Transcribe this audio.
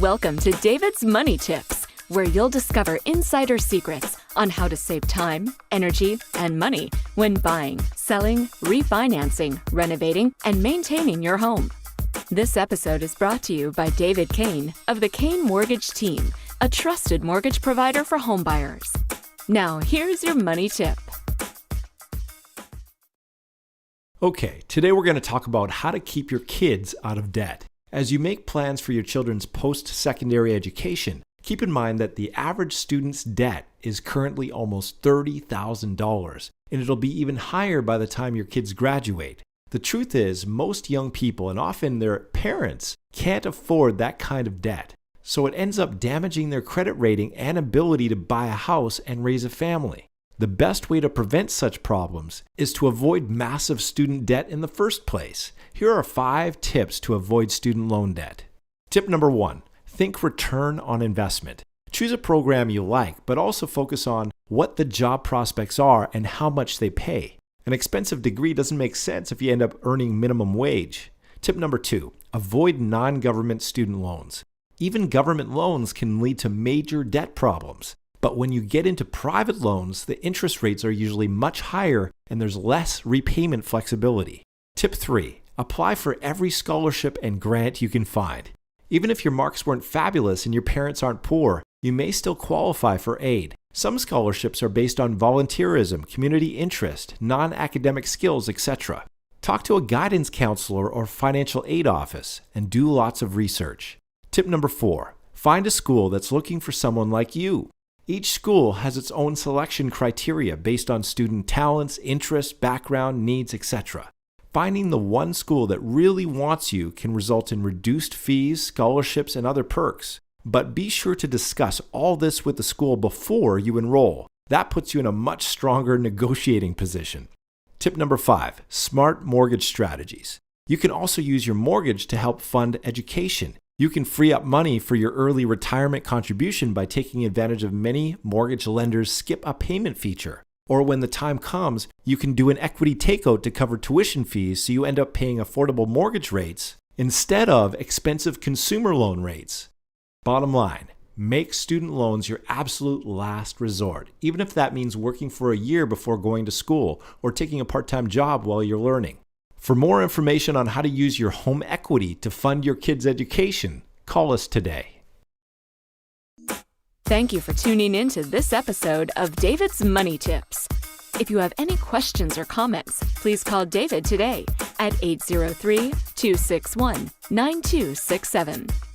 Welcome to David's Money Tips, where you'll discover insider secrets on how to save time, energy, and money when buying, selling, refinancing, renovating, and maintaining your home. This episode is brought to you by David Cain of the Cain Mortgage Team, a trusted mortgage provider for homebuyers. Now, here's your money tip. Okay, today we're going to talk about how to keep your kids out of debt. As you make plans for your children's post-secondary education, keep in mind that the average student's debt is currently almost $30,000, and it'll be even higher by the time your kids graduate. The truth is, most young people, and often their parents, can't afford that kind of debt, so it ends up damaging their credit rating and ability to buy a house and raise a family. The best way to prevent such problems is to avoid massive student debt in the first place. Here are 5 tips to avoid student loan debt. Tip number 1, think return on investment. Choose a program you like, but also focus on what the job prospects are and how much they pay. An expensive degree doesn't make sense if you end up earning minimum wage. Tip number 2, avoid non-government student loans. Even government loans can lead to major debt problems. But when you get into private loans, the interest rates are usually much higher and there's less repayment flexibility. Tip 3, apply for every scholarship and grant you can find. Even if your marks weren't fabulous and your parents aren't poor, you may still qualify for aid. Some scholarships are based on volunteerism, community interest, non-academic skills, etc. Talk to a guidance counselor or financial aid office and do lots of research. Tip number 4, find a school that's looking for someone like you. Each school has its own selection criteria based on student talents, interests, background, needs, etc. Finding the one school that really wants you can result in reduced fees, scholarships, and other perks. But be sure to discuss all this with the school before you enroll. That puts you in a much stronger negotiating position. Tip number 5, smart mortgage strategies. You can also use your mortgage to help fund education. You can free up money for your early retirement contribution by taking advantage of many mortgage lenders' skip a payment feature. Or when the time comes, you can do an equity takeout to cover tuition fees so you end up paying affordable mortgage rates instead of expensive consumer loan rates. Bottom line, make student loans your absolute last resort, even if that means working for a year before going to school or taking a part-time job while you're learning. For more information on how to use your home equity to fund your kids' education, call us today. Thank you for tuning in to this episode of David's Money Tips. If you have any questions or comments, please call David today at 803-261-9267.